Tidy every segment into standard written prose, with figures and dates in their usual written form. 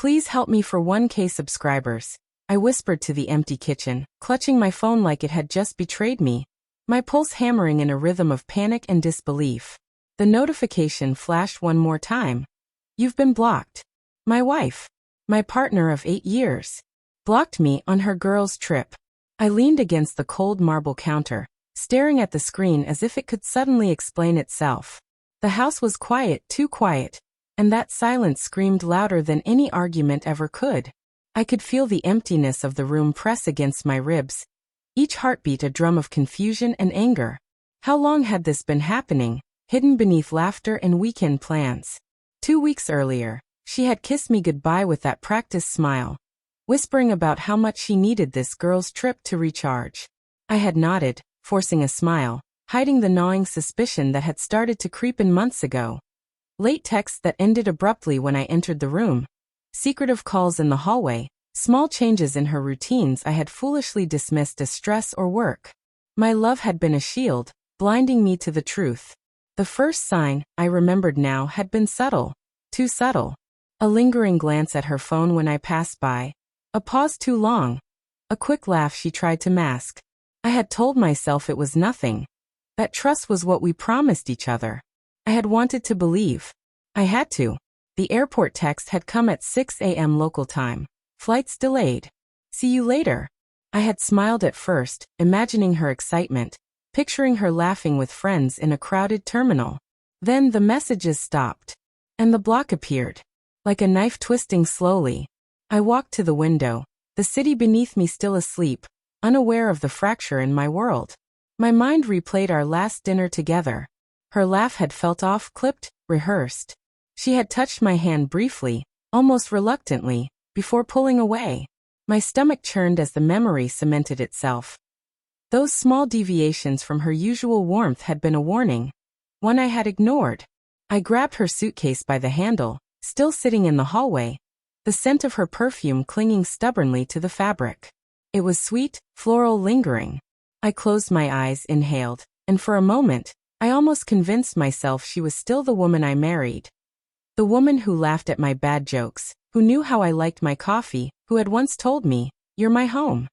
Please help me for 1K subscribers. I whispered to the empty kitchen, clutching my phone like it had just betrayed me, my pulse hammering in a rhythm of panic and disbelief. The notification flashed one more time. You've been blocked. My wife, my partner of 8 years, blocked me on her girls' trip. I leaned against the cold marble counter, staring at the screen as if it could suddenly explain itself. The house was quiet, too quiet, and that silence screamed louder than any argument ever could. I could feel the emptiness of the room press against my ribs, each heartbeat a drum of confusion and anger. How long had this been happening, hidden beneath laughter and weekend plans? 2 weeks earlier, she had kissed me goodbye with that practiced smile, whispering about how much she needed this girl's trip to recharge. I had nodded, forcing a smile, hiding the gnawing suspicion that had started to creep in months ago. Late texts that ended abruptly when I entered the room. Secretive calls in the hallway, small changes in her routines I had foolishly dismissed as stress or work. My love had been a shield, blinding me to the truth. The first sign, I remembered now, had been subtle. Too subtle. A lingering glance at her phone when I passed by. A pause too long. A quick laugh she tried to mask. I had told myself it was nothing. That trust was what we promised each other. I had wanted to believe. I had to. The airport text had come at 6 a.m. local time. Flights delayed. See you later. I had smiled at first, imagining her excitement, picturing her laughing with friends in a crowded terminal. Then the messages stopped. And the block appeared. Like a knife twisting slowly. I walked to the window, the city beneath me still asleep, unaware of the fracture in my world. My mind replayed our last dinner together. Her laugh had felt off-clipped, rehearsed. She had touched my hand briefly, almost reluctantly, before pulling away. My stomach churned as the memory cemented itself. Those small deviations from her usual warmth had been a warning, one I had ignored. I grabbed her suitcase by the handle, still sitting in the hallway, the scent of her perfume clinging stubbornly to the fabric. It was sweet, floral, lingering. I closed my eyes, inhaled, and for a moment, I almost convinced myself she was still the woman I married. The woman who laughed at my bad jokes, who knew how I liked my coffee, who had once told me, "You're my home."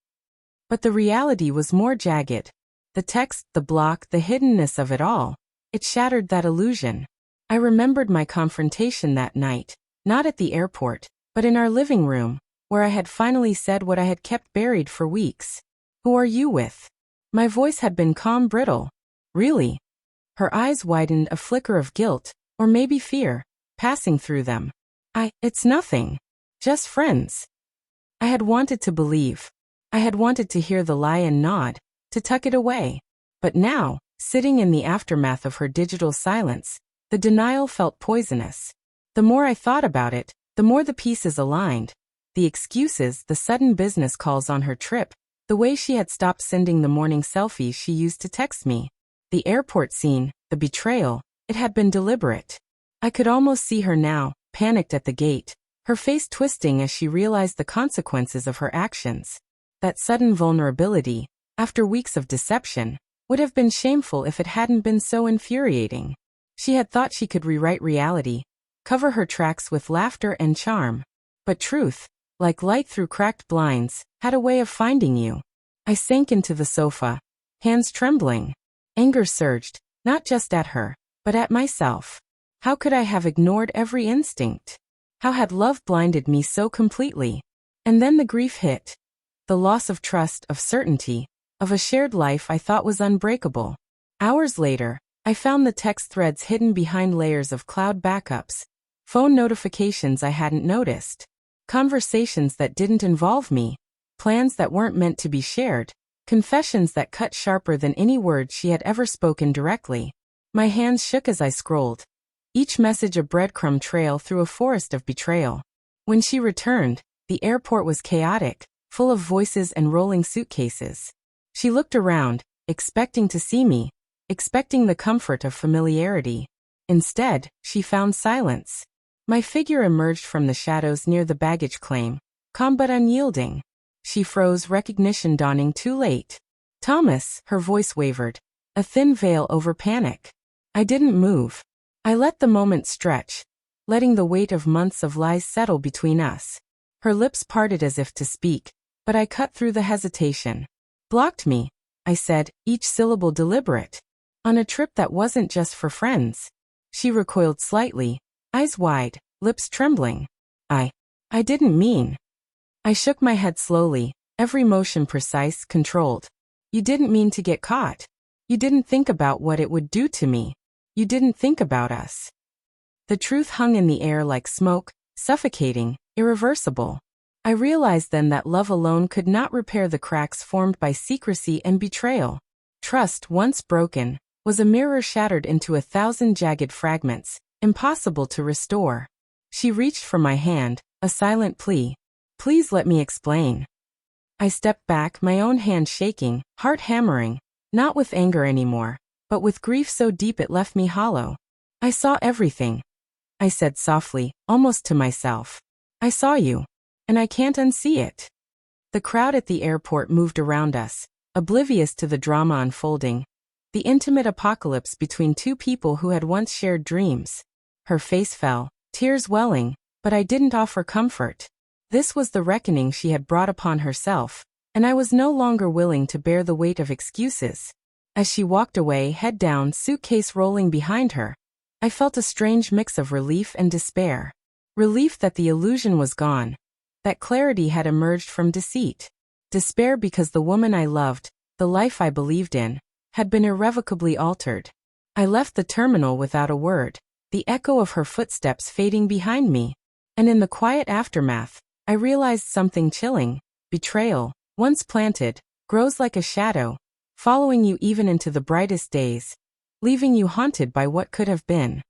But the reality was more jagged. The text, the block, the hiddenness of it all. It shattered that illusion. I remembered my confrontation that night, not at the airport, but in our living room, where I had finally said what I had kept buried for weeks. "Who are you with?" My voice had been calm, brittle. "Really?" Her eyes widened, a flicker of guilt, or maybe fear, passing through them. It's nothing. Just friends." I had wanted to believe. I had wanted to hear the lie and nod, to tuck it away. But now, sitting in the aftermath of her digital silence, the denial felt poisonous. The more I thought about it, the more the pieces aligned. The excuses, the sudden business calls on her trip, the way she had stopped sending the morning selfies she used to text me. The airport scene, the betrayal, it had been deliberate. I could almost see her now, panicked at the gate, her face twisting as she realized the consequences of her actions. That sudden vulnerability, after weeks of deception, would have been shameful if it hadn't been so infuriating. She had thought she could rewrite reality, cover her tracks with laughter and charm. But truth, like light through cracked blinds, had a way of finding you. I sank into the sofa, hands trembling. Anger surged, not just at her, but at myself. How could I have ignored every instinct? How had love blinded me so completely? And then the grief hit. The loss of trust, of certainty, of a shared life I thought was unbreakable. Hours later, I found the text threads hidden behind layers of cloud backups, phone notifications I hadn't noticed, conversations that didn't involve me, plans that weren't meant to be shared, confessions that cut sharper than any words she had ever spoken directly. My hands shook as I scrolled, each message a breadcrumb trail through a forest of betrayal. When she returned, the airport was chaotic, full of voices and rolling suitcases. She looked around, expecting to see me, expecting the comfort of familiarity. Instead, she found silence. My figure emerged from the shadows near the baggage claim, calm but unyielding. She froze, recognition dawning too late. "Thomas," her voice wavered, a thin veil over panic. I didn't move. I let the moment stretch, letting the weight of months of lies settle between us. Her lips parted as if to speak, but I cut through the hesitation. Blocked me, I said, each syllable deliberate. On a trip that wasn't just for friends. She recoiled slightly, eyes wide, lips trembling. I didn't mean. I shook my head slowly, every motion precise, controlled. You didn't mean to get caught. You didn't think about what it would do to me. You didn't think about us. The truth hung in the air like smoke, suffocating, irreversible. I realized then that love alone could not repair the cracks formed by secrecy and betrayal. Trust, once broken, was a mirror shattered into 1,000 jagged fragments, impossible to restore. She reached for my hand, a silent plea. Please let me explain. I stepped back, my own hand shaking, heart hammering, not with anger anymore, but with grief so deep it left me hollow. I saw everything, I said softly, almost to myself. I saw you, and I can't unsee it. The crowd at the airport moved around us, oblivious to the drama unfolding, the intimate apocalypse between two people who had once shared dreams. Her face fell, tears welling, but I didn't offer comfort. This was the reckoning she had brought upon herself, and I was no longer willing to bear the weight of excuses. As she walked away, head down, suitcase rolling behind her, I felt a strange mix of relief and despair. Relief that the illusion was gone, that clarity had emerged from deceit. Despair because the woman I loved, the life I believed in, had been irrevocably altered. I left the terminal without a word, the echo of her footsteps fading behind me. And in the quiet aftermath, I realized something chilling. Betrayal, once planted, grows like a shadow, following you even into the brightest days, leaving you haunted by what could have been.